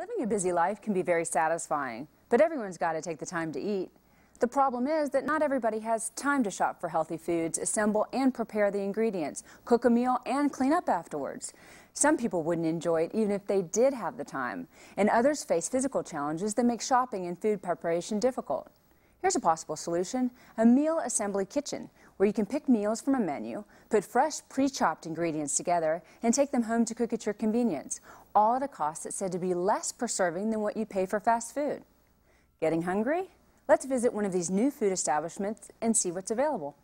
Living a busy life can be very satisfying, but everyone's got to take the time to eat. The problem is that not everybody has time to shop for healthy foods, assemble and prepare the ingredients, cook a meal, and clean up afterwards. Some people wouldn't enjoy it even if they did have the time, and others face physical challenges that make shopping and food preparation difficult. Here's a possible solution: a meal assembly kitchen, where you can pick meals from a menu, put fresh, pre-chopped ingredients together, and take them home to cook at your convenience, all at a cost that's said to be less per serving than what you pay for fast food. Getting hungry? Let's visit one of these new food establishments and see what's available.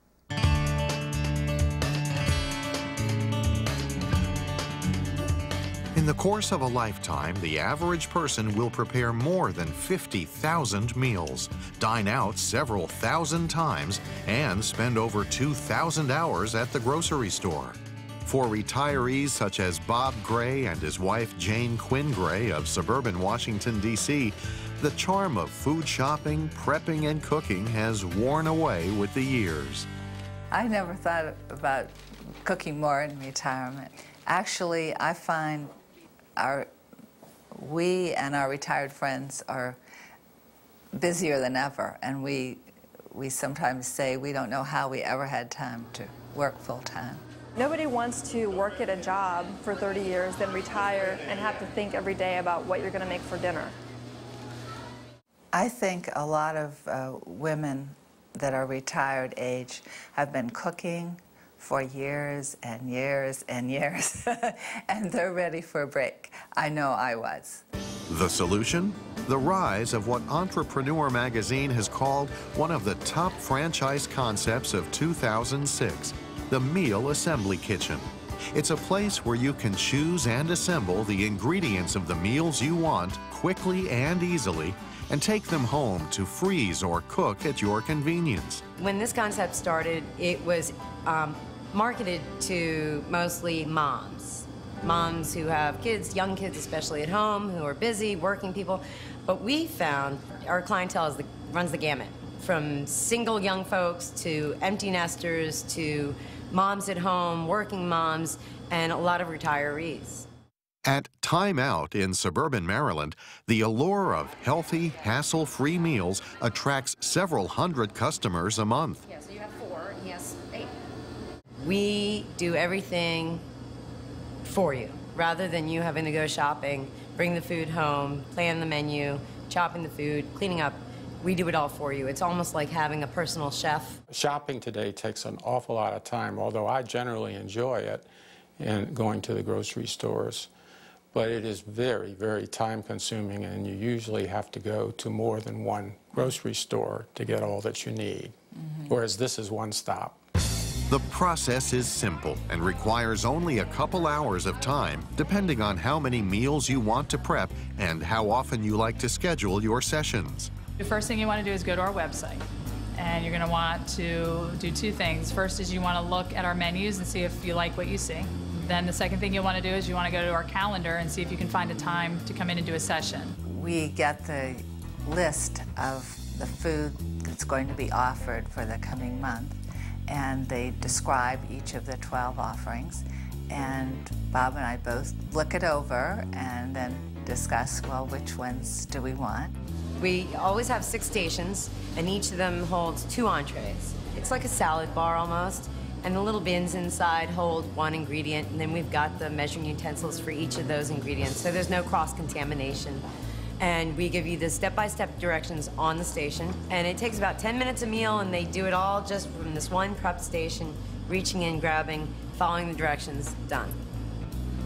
In the course of a lifetime, the average person will prepare more than 50,000 meals, dine out several thousand times, and spend over 2,000 hours at the grocery store. For retirees such as Bob Gray and his wife Jane Quinn Gray of suburban Washington, D.C., the charm of food shopping, prepping, and cooking has worn away with the years. I never thought about cooking more in retirement. Actually, I find we and our retired friends are busier than ever, and we sometimes say we don't know how we ever had time to work full-time. Nobody wants to work at a job for 30 years, then retire and have to think every day about what you're going to make for dinner. I think a lot of women that are retired age have been cooking for years and years and years, and they're ready for a break. I know I was. The solution? The rise of what Entrepreneur magazine has called one of the top franchise concepts of 2006, the Meal Assembly Kitchen. It's a place where you can choose and assemble the ingredients of the meals you want quickly and easily, and take them home to freeze or cook at your convenience. When this concept started, it was marketed to mostly moms who have kids, young kids especially at home, who are busy, working people. But we found our clientele runs the gamut, from single young folks to empty nesters to moms at home, working moms, and a lot of retirees. At Time Out in suburban Maryland, the allure of healthy, hassle-free meals attracts several hundred customers a month. Yeah, so you have 4 and he has 8. We do everything for you, rather than you having to go shopping, bring the food home, plan the menu, chopping the food, cleaning up. We do it all for you. It's almost like having a personal chef. Shopping today takes an awful lot of time, although I generally enjoy it and going to the grocery stores. But it is very, very time-consuming, and you usually have to go to more than one grocery store to get all that you need, whereas this is one stop. The process is simple and requires only a couple hours of time, depending on how many meals you want to prep and how often you like to schedule your sessions. The first thing you want to do is go to our website, and you're going to want to do 2 things. First is you want to look at our menus and see if you like what you see. Then the second thing you want to do is you want to go to our calendar and see if you can find a time to come in and do a session. We get the list of the food that's going to be offered for the coming month, and they describe each of the 12 offerings, and Bob and I both look it over and then discuss, well, which ones do we want? We always have 6 stations, and each of them holds 2 entrees. It's like a salad bar almost. And the little bins inside hold 1 ingredient, and then we've got the measuring utensils for each of those ingredients, so there's no cross-contamination. And we give you the step-by-step directions on the station, and it takes about 10 minutes a meal, and they do it all just from this one prep station, reaching in, grabbing, following the directions, done.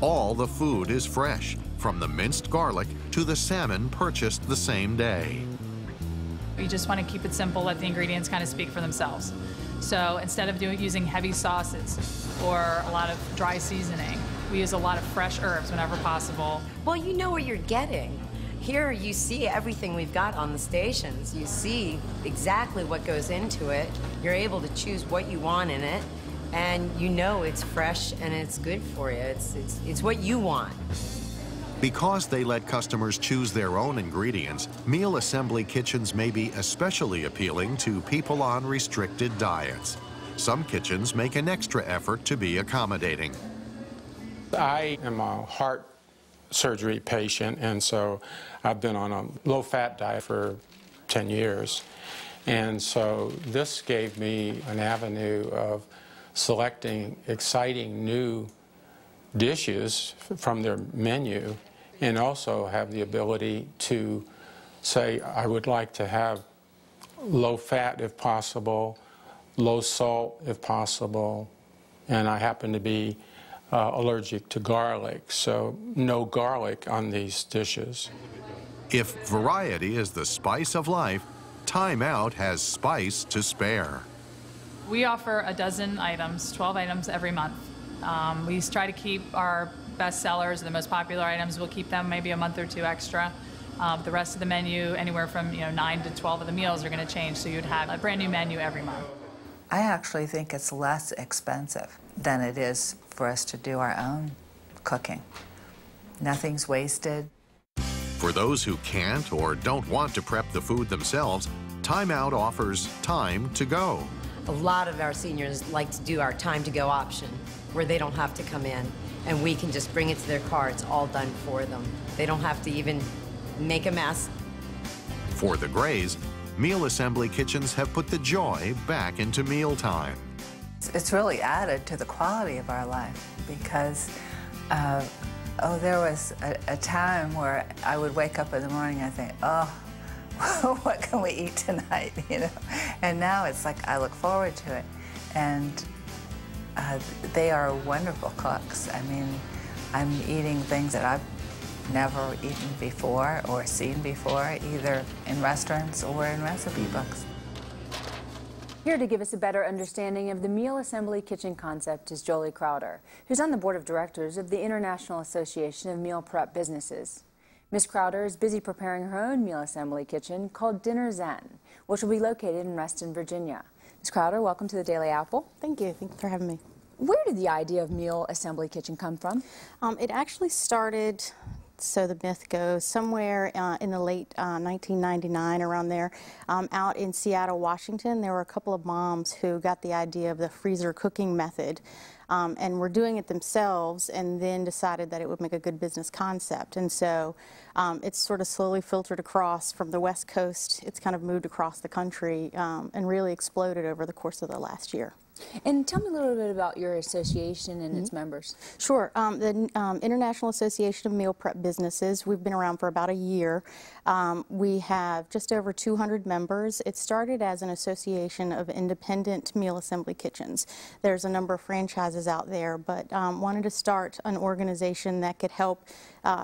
All the food is fresh, from the minced garlic to the salmon purchased the same day. We just want to keep it simple, let the ingredients kind of speak for themselves. So instead of using heavy sauces or a lot of dry seasoning, we use a lot of fresh herbs whenever possible. Well, you know what you're getting. Here you see everything we've got on the stations. You see exactly what goes into it. You're able to choose what you want in it, and you know it's fresh and it's good for you. It's what you want. Because they let customers choose their own ingredients, meal assembly kitchens may be especially appealing to people on restricted diets. Some kitchens make an extra effort to be accommodating. I am a heart surgery patient, and so I've been on a low-fat diet for 10 years. And so this gave me an avenue of selecting exciting new dishes from their menu, and also have the ability to say, I would like to have low fat if possible, low salt if possible, and I happen to be allergic to garlic, so no garlic on these dishes. If variety is the spice of life, Time Out has spice to spare. We offer a dozen items, 12 items every month. We try to keep our best sellers, the most popular items, we'll keep them maybe a month or two extra. The rest of the menu, anywhere from 9 to 12 of the meals are going to change, so you'd have a brand new menu every month. I actually think it's less expensive than it is for us to do our own cooking. Nothing's wasted. For those who can't or don't want to prep the food themselves, Time Out offers time to go. A lot of our seniors like to do our time to go option, where they don't have to come in, and we can just bring it to their car. It's all done for them. They don't have to even make a mess. For the Grays, meal assembly kitchens have put the joy back into mealtime. It's really added to the quality of our life because, there was a time where I would wake up in the morning and think, oh, what can we eat tonight, And now it's like I look forward to it. And they are wonderful cooks. I mean, I'm eating things that I've never eaten before or seen before, either in restaurants or in recipe books. Here to give us a better understanding of the meal assembly kitchen concept is Jolie Crowder, who's on the board of directors of the International Association of Meal Prep Businesses. Ms. Crowder is busy preparing her own meal assembly kitchen called Dinner Zen, which will be located in Reston, Virginia. Ms. Crowder, welcome to the Daily Apple. Thank you. Thank you for having me. Where did the idea of meal assembly kitchen come from? It actually started, so the myth goes, somewhere in the late 1999, around there, out in Seattle, Washington. There were a couple of moms who got the idea of the freezer cooking method and were doing it themselves, and then decided that it would make a good business concept. And so it's sort of slowly filtered across from the West Coast. It's kind of moved across the country and really exploded over the course of the last year. And tell me a little bit about your association and its members. Sure. The International Association of Meal Prep Businesses, we've been around for about a year. We have just over 200 members. It started as an association of independent meal assembly kitchens. There's a number of franchises out there, but wanted to start an organization that could help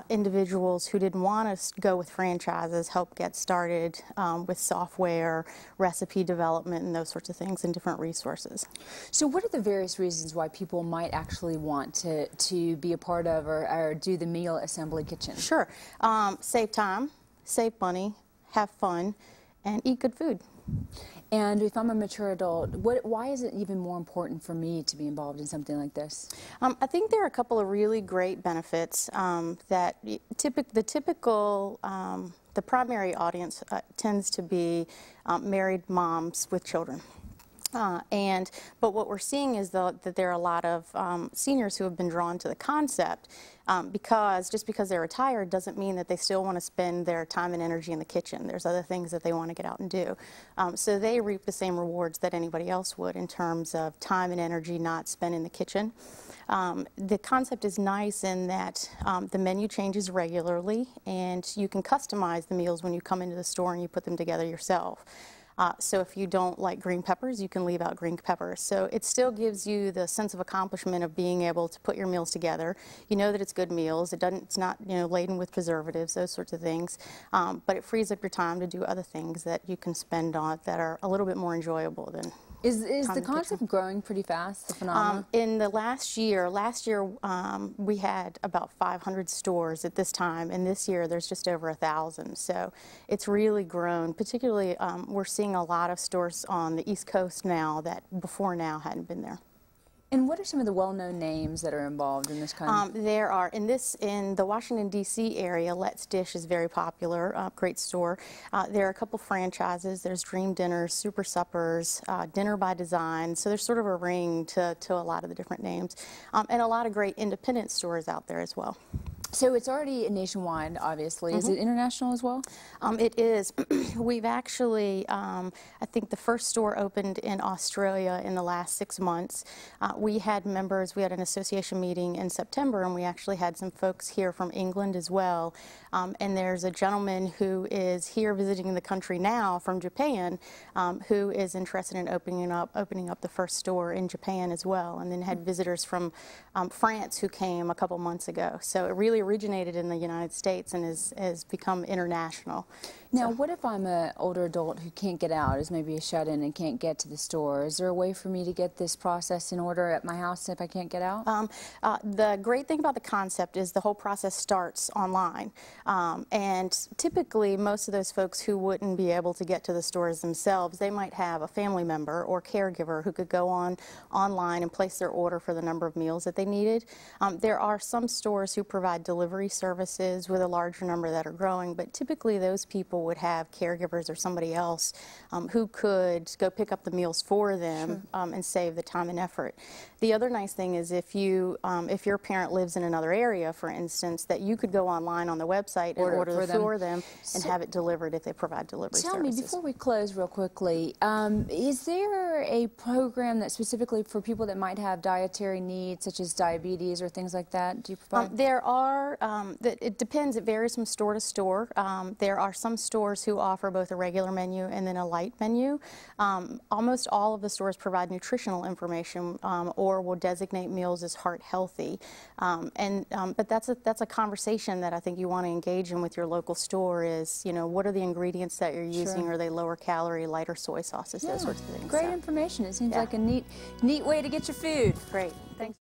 individuals who didn't want to go with franchises help get started with software, recipe development, and those sorts of things, and different resources. So what are the various reasons why people might actually want to be a part of or do the meal assembly kitchen? Sure. Save time, save money, have fun, and eat good food. And if I'm a mature adult, why is it even more important for me to be involved in something like this? I think there are a couple of really great benefits that the primary audience tends to be married moms with children. But what we're seeing is that there are a lot of seniors who have been drawn to the concept because just because they're retired doesn't mean that they still want to spend their time and energy in the kitchen. There's other things that they want to get out and do. So they reap the same rewards that anybody else would in terms of time and energy not spent in the kitchen. The concept is nice in that the menu changes regularly, and you can customize the meals when you come into the store and you put them together yourself. So if you don't like green peppers, you can leave out green peppers. So it still gives you the sense of accomplishment of being able to put your meals together. You know that it's good meals. It's not laden with preservatives, those sorts of things. But it frees up your time to do other things that you can spend on that are a little bit more enjoyable than. Is the concept growing pretty fast, the phenomenon? In the last year we had about 500 stores at this time, and this year there's just over 1,000. So it's really grown. Particularly, we're seeing a lot of stores on the East Coast now that before now hadn't been there. And what are some of the well-known names that are involved in this kind of? There are, in the Washington, D.C. area, Let's Dish is very popular, great store. There are a couple franchises. There's Dream Dinners, Super Suppers, Dinner by Design. So there's sort of a ring to a lot of the different names. And a lot of great independent stores out there as well. So it's already nationwide, obviously. Is it international as well? It is. We've actually, I think the first store opened in Australia in the last 6 months. We had members, we had an association meeting in September, and we actually had some folks here from England as well. And there's a gentleman who is here visiting the country now from Japan, who is interested in opening up the first store in Japan as well, and then had visitors from France who came a couple months ago. So it really originated in the United States and has become international. Now, what if I'm an older adult who can't get out, is maybe a shut-in and can't get to the store? Is there a way for me to get this process in order at my house if I can't get out? The great thing about the concept is the whole process starts online. And typically, most of those folks who wouldn't be able to get to the stores themselves, they might have a family member or caregiver who could go online and place their order for the number of meals that they needed. There are some stores who provide delivery services with a larger number that are growing, but typically those people would have caregivers or somebody else who could go pick up the meals for them and save the time and effort. The other nice thing is if your parent lives in another area, for instance, that you could go online on the website and order for them and have it delivered if they provide delivery services. Tell me, before we close real quickly, is there a program that's specifically for people that might have dietary needs, such as diabetes or things like that? Do you provide? There are, it depends, it varies from store to store. There are some stores who offer both a regular menu and then a light menu. Almost all of the stores provide nutritional information or will designate meals as heart healthy. But that's a conversation that I think you want to engage in with your local store is, what are the ingredients that you're using? Are they lower calorie, lighter soy sauces, those sorts of things. Great information. It seems like a neat way to get your food. Great. Thanks.